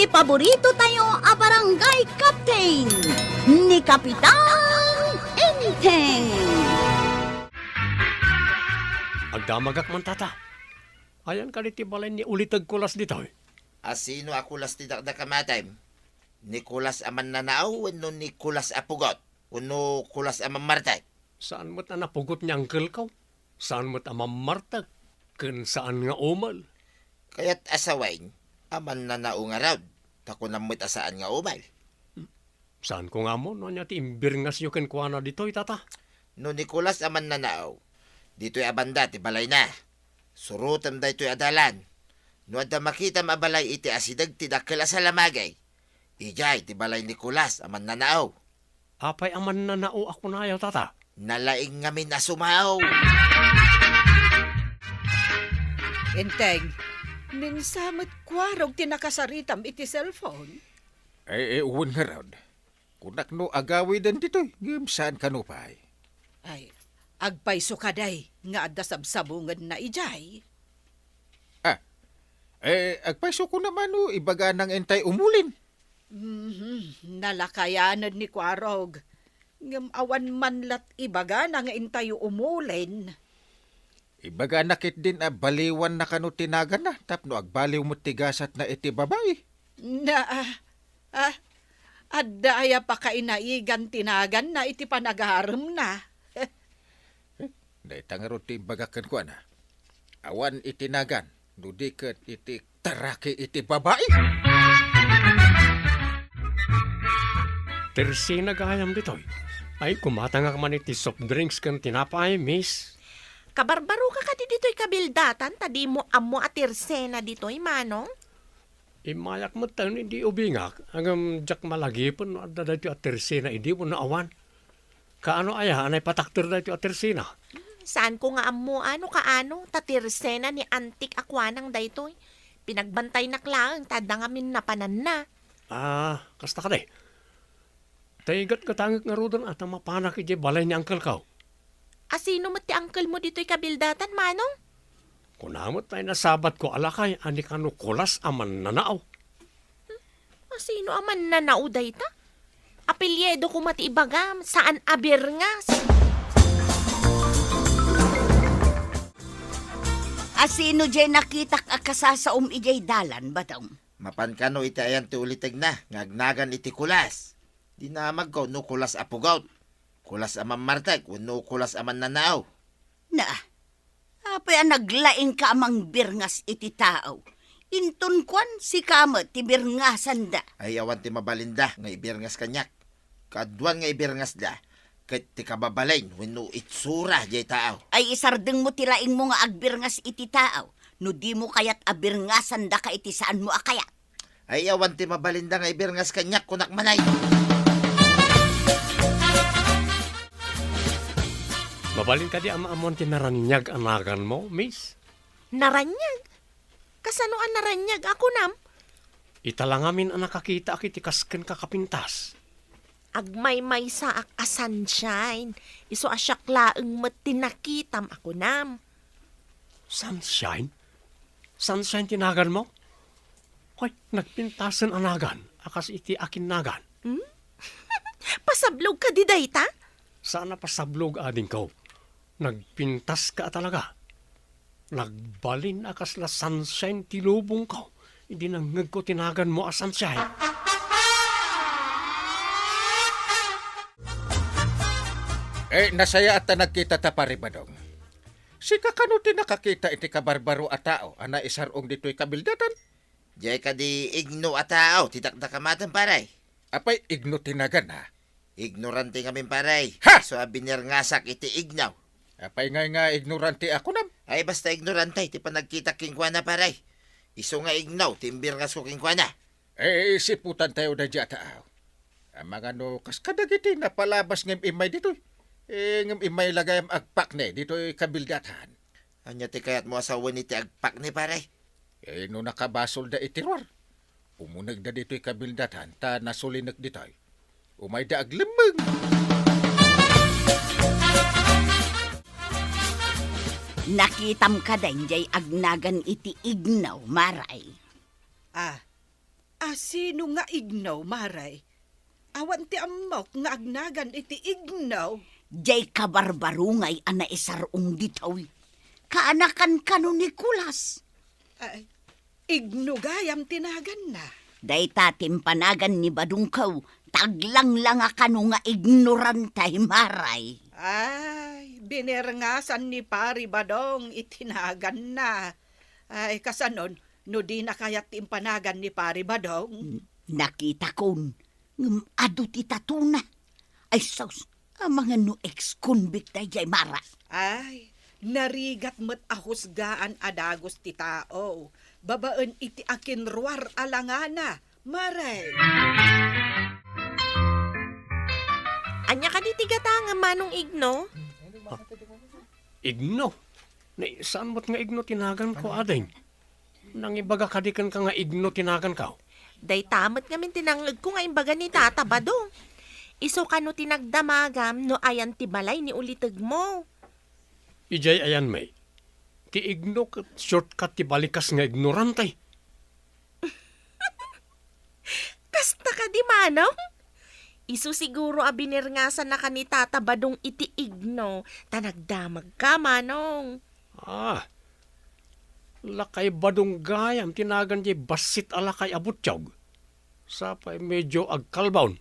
paborito tayo a barangay captain ni Kapitan Enteng. Agdamagak man tata. Ayan ka niti balay ni ulitag kulas dito. Asino akulas ti dakdakamatay? Nicolas aman nanaaw, no Nicolas apugot, no kulas aman martay. Saan mo't na napugot niya angkel ka? Saan mo't amamartag? Kun saan nga umal? Kaya't asawain, aman nanaaw nga raw, tako namit asaan nga umal. Saan ko nga mo? No niya ti imbirngas yung kenkwana dito, tata? No Nicolas aman nanaaw, dito'y abanda ti balay na. Surutam da ito'y adalan. No adda makita mabalay iti asidag ti dakkel sa lamagay. Ijay ti balay Nicolas aman nanaaw. Apay aman na nao ako na ayaw, tata. Nalaing ngamin na sumaw. Enteng, ninsamot kwarog tinakasaritam iti cellphone. Uwan nga raw. Kunak no agawi din dito'y. Saan ka no pa Ay, agpayso kaday, nga adda sabsabungan na ijay. Agpaiso ko naman no, ibaga ng entay umulin. Nalakayanan ni kwarog. Ngam awan man lat ibaga na nga intayo umulin. Ibaga nakit din baliwan na kano tinagan na, tapno agbaliw mo tigasat na iti babae. Adda aya pa kainaigan tinagan na iti panagaram na. Naitangaro ti bagakan ko na. Awan itinagan, nudikat iti taraki iti babae. Tersi nagayam dito. Ay, kumatanga ka man iti soft drinks kan tinapay, miss. Kabarbaro ka kadi dito'y kabildatan, tadi mo amo at tirsena dito'y manong. Imayak mo tayo, hindi ubingak. Hanggang jak malagipon, adda dito at tersina, hindi mo naawan. Kaano aya, anay patakter dito at tersina. Saan ko nga amo, kaano, tatirsena ni antik akwanang daytoy. Pinagbantay na klang, tada nga min napanan na. Kasta ka de. Taigat katangik nga rodan at ang mapanak iti balay ni Uncle Kaw. Asino mo ti uncle mo dito'y kabildatan, manong? Kunamot tayo nasabat ko alakay, ani kano kulas aman nanaaw. Asino aman na nauday ta? Apelyedo ko mati ibagam, saan abirngas? Asino jay nakitak akasasaom ijay dalan bataw? Mapan ka no iti ayan ti ulitag na, ngagnagan iti kulas. Di na magkaw no kulas apugaw. Kulas aman martag, no kulas aman nanaaw. Na, apay naglaing ka amang birngas iti tao. Inton kwan si kamat ti birngasan da. Ay awan ti mabalinda, nga ibirngas kanyak. Kaduan nga ibirngas da, kat ti kababalain, no itsura jay tao. Ay isardeng mo tilaing mo nga agbirngas iti tao. No di mo kayat abirngasan da ka iti saan mo akayat. Ay awan ti mabalinda nga ibirngas kanyak kunak manay. Mabalin ka di ama-amon tinaranyag anagan mo, miss. Naranyag? Kasano ang naranyag ako nam? Italangamin ang nakakita akiti kasken kakapintas. Agmay-may sa ak a sunshine. Iso asyak laeng mat tinakitam ako nam. Sunshine? Sunshine tinagan mo? Hoy, nagpintasan anagan. Akas iti akin nagan. Pasablog ka di dayta? Sana pasablog ading ko. Nagpintas ka talaga. Nagbalin akas la sunshine tilubong ko. Hindi nangag ko tinagan mo a sunshine. Nasaya at nagkita ta paribadong. Si kakano ti nakakita iti kabarbaro a tao, ana isarong dito'y kabildatan. Jay ka di igno a tao, tidakdakamatan paray. Apay igno tinagan ha. Ignorante kami paray. Ha! So binirngasak iti ignaw. Apay nga ignorante ako nam. Ay basta ignorante, ti pa nagkita kingkwana paray. Iso nga ignaw, timbirngas ko kingkwana. Siputan tayo na dya tao. Ang mga no, kaskadagiti napalabas ng imay dito. Ng imay lagay ang agpak ne, dito'y kabildatan. Anya ti kayat mo asawa ni ti agpak ni paray. No nakabasol da itirwar. Umunag da dito'y kabildatan, ta nasulinak dito'y. Umay da aglimang. Nakitam ka din jay agnagan iti ignaw, maray. Sino nga ignaw, Maray? Awan ti amok nga agnagan iti ignaw. Jay kabarbarungay ana isarong ditaw. Kaanakan kano ni Kulas. Ay, ignugayam tinagan na. Dayta timpanagan ni Badungkaw, taglang lang kano nga ignorantay Maray. Ay, binerngasan ni Pari Badong itinagan na. Ay, kasanon, no di na kaya't timpanagan ni Pari Badong. Nakita kon, ado ti tatuna. Ay sus, ang mga no ex-convict na jay Mara. Ay, narigat met ahusgaan adagos ti tao. Babaan iti akinruar alangana, Maray. Anya ka di tigata nga manong igno? Igno? Saan mo't nga igno tinagan ko, ading? Nang ibaga kadikan ka nga igno tinagan ka. Day tamat ngamin tinangag ko nga imbaga ni Tata Badong. Iso ka no tinagdamagam no ayan ti balay ni ulitag mo. Ijay ayan may. Ti igno kat shortcut ti balikas nga ignorantay. Kasta ka di manong? Iso siguro abinirngasan na ka ni Tata Badong iti igno. Tanagdamag ka manong. Lakay badong gayam tinagan di basit alakay abutyaw. Sapay medyo agkalbaon.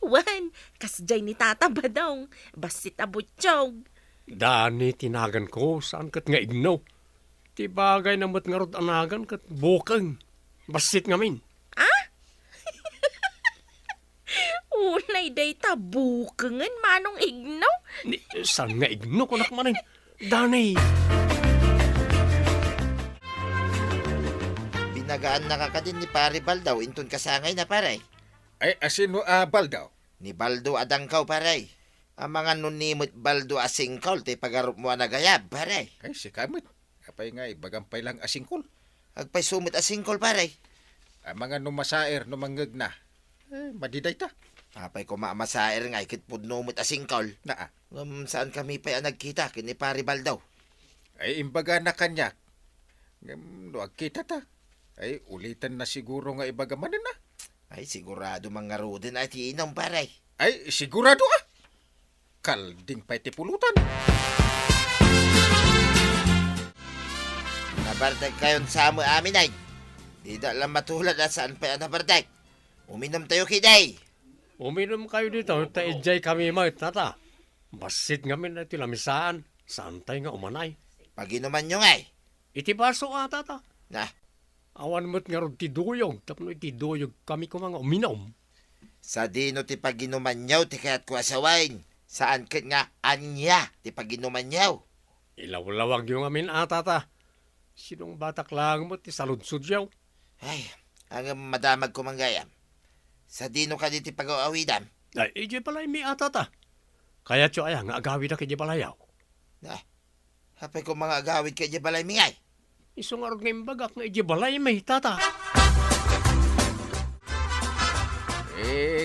Wan, kasjay ni Tata Badong. Basit abutsyog. Dani tinagan ko saan kat nga igno. Ti bagay na mat nga rod anagan kat bukang. Basit ngamin. Unay day tabukangan manong igno. Saan nga igno ko nakmanin? Dani. Binagaan na ka din ni Pari Baldaw, inton kasangay na paray. Ay, asino Baldaw? Ni Baldo adangkaw paray. Ang mga nunimot Baldo asingkaw, te pagarup mo nagayab paray. Ay, si Kamit. Apay nga, bagampay lang asingkol. Agpay sumit asingkol paray. Ang mga numasaer, numangag na. Madiday ta. Apay ko maamasaer nga, ikit pudnumot asingkol. Naa. Saan kami pa nagkita, kini Pari Baldaw. Ay, imbaga na kanya. Luag kita ta. Ay, ulitan na siguro nga ibagamanin na. Ay, sigurado mga rudin at iinom paray. Ay, sigurado Kalding pa'y tipulutan. Nabardag kayon sa amo amin ay. Di da lang matulad at saan pa nabardag. Uminom tayo kiday. Uminom kayo dito, taijay kami may tata. Basit ngamin na ito lamisaan. Santay nga umanay. Pag inuman nyo ngay. Iti baso tata. Na, Awan mo't nga ron ti duyog. Tapno iti duyog kami ko mga uminom. sa dino ti pag inuman nyaw, ti kaya't ko asawain. Saan kat nga anya ti pag inuman nyaw. Ilawlawag yung amin tata. Sinong batak lang mo ti saludsud yaw. Ay, ang madamag ko manggayam. Sa dino ka di ti pag-aawidam. Ay, ije balay mi tata. Kaya tiyo nga agawid na kaya balayaw. Na, hapay ko mga agawid kay di balay mingay. Isong arog nga imbagak nga ije balay may tata.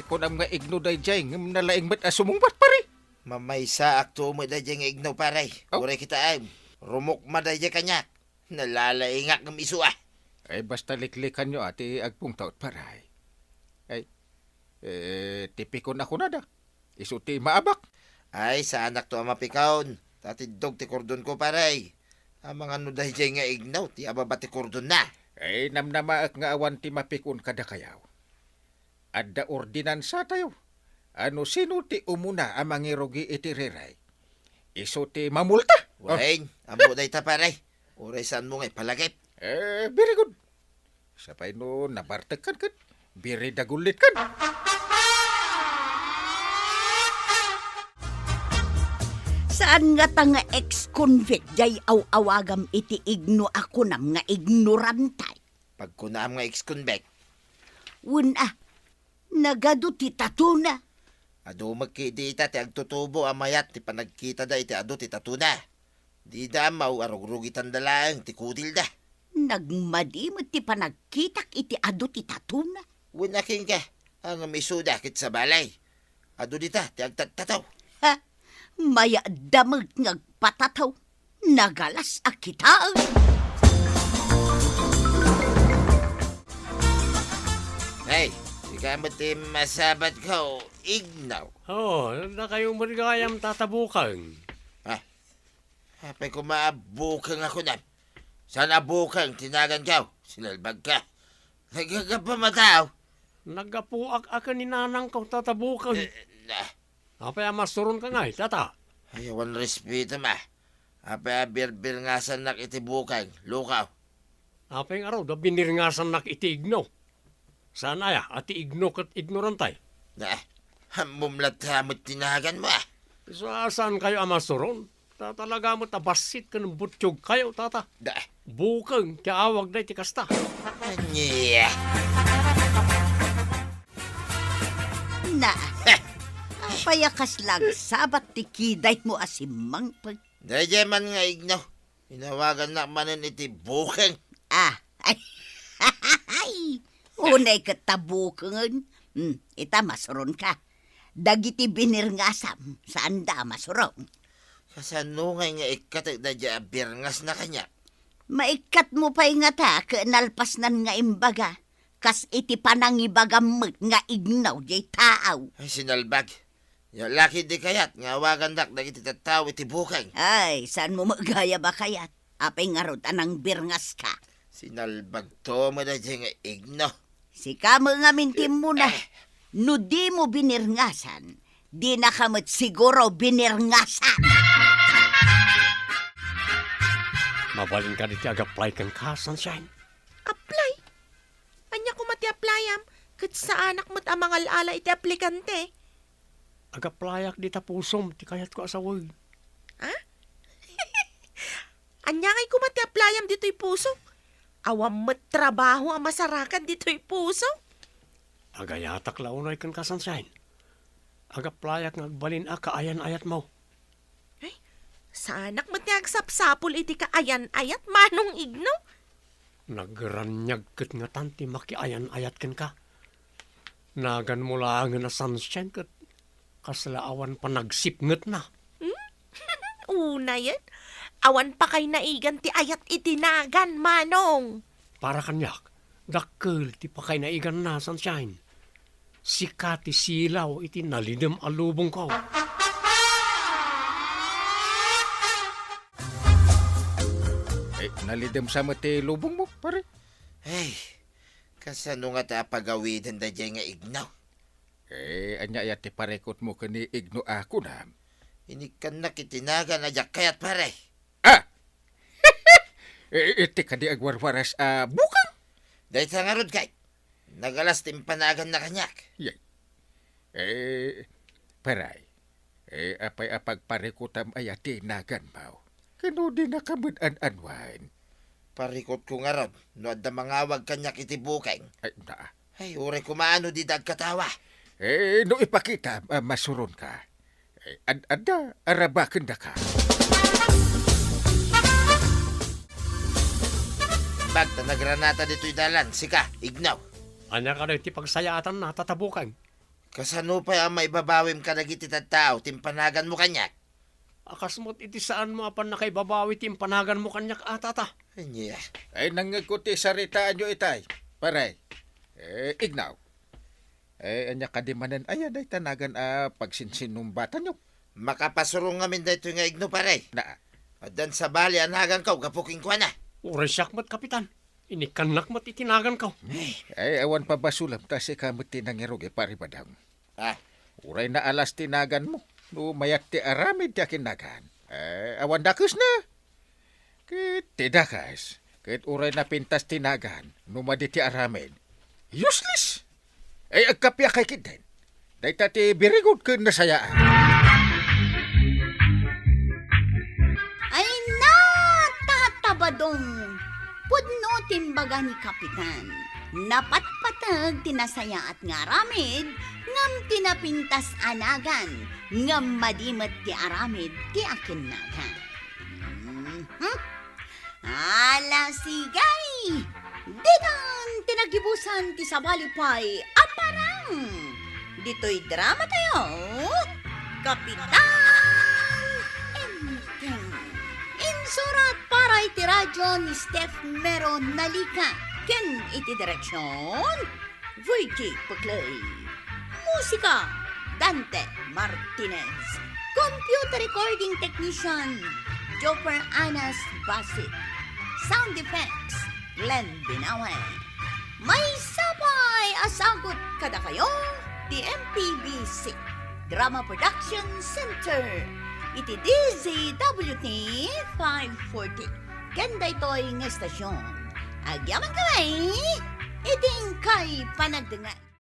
Kung ang nga igno day jay, ngam nalaing mat asumungbat pare. Mamaysa akto mo da dyan nga ignaw paray. Oh. Uray kita ay, rumok maday dyan kanyak. Nalalaingak ng isu ah. Ay, basta liklikan nyo ati agpung taot paray. Ay, tipikon ako na da. Isuti maabak. Ay, sa anak to ang mapikaon. Tatidog ti kordon ko paray. Ang mga nuday dyan nga ignaw, ti ababa ti kordon na. Ay, namnamaak nga awan ti mapikon kada kayaw. Adda ordinansa tayo. Ano sino ti umuna ang mangirugi iti riray? Iso ti mamulta. Uray, amo day ta paray. Uray saan mo ngay palagip. Very good. Sapay no nabartag kan kan. Biri dagulit kan. Saan nga ta nga ex-convict jay aw-awagam iti igno ako nam nga ignorantay. Pag kunaam nga ex-convict, Una, nagado ti tatuna. ado magkidita ti agtutubo amayat ti panagkita da iti ado ti tatuna. Di da mau arugrugitan da lang ti kudil da. Nagmadimot ti panagkitak iti ado ti tatuna. Winaking ka, ang misuda kit sa balay. Ado dita ti agtatataw. Ha? Maya damag ngagpatataw. Nagalas a kita. Kamot masabat ko, ignaw. Oh, na kayo marigayam tatabukan. Apay ko maabukang ako na. Saan abukang tinagan ka? Sinalbag ka. Nagagapamataw. Nagapuak ka ni nanang ko tatabukan. Apay masuron ka nga tata. Ayawan respeto ma. Apay birbir nga sa nakitibukang. Lukaw. Apay nga raw, da binirngasan nak itiigno. Saan aya, ati igno kat ignorantay. Mumlat hamot tinagan mo ah. So, saan kayo masuron? Talaga mo tabasit ka ng butsyog kayo, tata. Bukang, kaya awag na iti kasta. Anya. Na, payakas lang, sabat ti kiday mo asimang pag... Dahil man nga ignaw. Inawagan na manan iti bukang. Ay, unay katabukan. Ita masuron ka. Dagiti binirngasam, saan da masuron? Kasanungay nga ikat na dya birngas na kanya. Maikat mo pa'y nga ta, nalpasnan nga imbaga. Kas iti panangibagamot nga ignaw jay taaw. Ay sinalbag. Yung laki di kayat nga awagan dak iti tataw iti bukang. Ay, saan mo magaya ba kayat? Apay nga rod anang birngas ka. Sinalbag to mo na dya nga igno. Si kamo nga mintim mo na. No di mo binirngasan, di na kamot siguro binirngasan. Mabalin ka ditiag-apply kang ka, Sunshine. Apply? Anya ko mati-applyam? Kat sa anak mo't amang ala iti aplikante.Ag-applyak di tapusom, ti kayat ko asawag. Anya kay ko mati-applyam dito'y puso. Awam mo't trabaho ang masarakan dito'y puso. Agayatak launay kan ka, Sunshine.Ag-applyak nga agbalin kaayan-ayat mo. Sa anak mo't nagsapsapul iti kaayan-ayat manong igno. Nagranyag kat nga tanti makiayan-ayat kan ka. Nagan mo lang na Sunshine kat kaslaawan pa nagsipngat na. Una yan. Awan pa kay naigan ti ayat itinagan, manong. Para kanyak, dakkel ti pakay na igan na, Sunshine. Sikati silaw iti nalidem alubong ko. Nalidem sa mati lubong mo, pare. Ay, kasano nga ta pagawidan da dya nga ignaw. Anya yati parekot mo kani igno ako na. Inikan na kitinagan na dya kayat pare. Iti ka di agwarwaras bukang. Dahil sa nga rod kay, nagalas timpanagan na kanyak. Paray. Apay apagparekotam ayati nagan bao. Kano di nakamudan-anwan. Parikot ko nga rod, no adda mangawag kanyak iti bukeng. Na. Ay, ure kumaano di dagkatawa. No ipakita, masuron ka. Adda, arabakan da ka. Bagta nagranata dito'y dalan, sika, ignaw. Anya ka na iti pagsayatan na tatabukan. Kasano pa ang maibabawim ka nagiti tao, timpanagan mo kanyak. Akasmot iti saan mo apan nakaibabawi ti impanagan mo kanyak atata. Anya. Ay nangagkuti saritaan nyo itay. Paray. Ignaw. Anya kadimanan ayan ay tanagan pagsinsinumbatan nyo. Makapasurong ngamin dito nga igno pare. Na. Adan sa bali anagan ka, gapuking kwa na. Uresyak mat kapitan. Inikanak mat itinagan ka. Ay awan pa basulam ta si kamot tinangiroge paribadang. Uray na alas tinagan mo. No mayat ti aramid ti akinagan. Awan dakus na. Kit tidakas. Kit uray na pintas tinagan. No madi ti aramid. Useless. Ay agkapya kay kiden. Day tati birigod ka nasayaan. Ay na, tatabadong. Pudno timbaga ni Kapitan. Napatpatag tinasaya at nga aramid, ngam tinapintas anagan, ngam madimat ti aramid ti akinagan. Ala sigay! Didan tinagibusan ti sabalipay aparang! Dito'y drama tayo, Kapitan Enteng. Insurat para iti radyo ni Steph Meron Nalika. Ken iti direksyon, Virgie Puclay. Musika, Dante Martinez. Computer recording technician, Joper Anas Basit. Sound effects, Glenn Binawe. May sapay asagot kada kayo, the MPBC Drama Production Center. Iti DZWT 540. Ganda ito'y ng estasyon. Agyaman kami, iting kay panagdangan.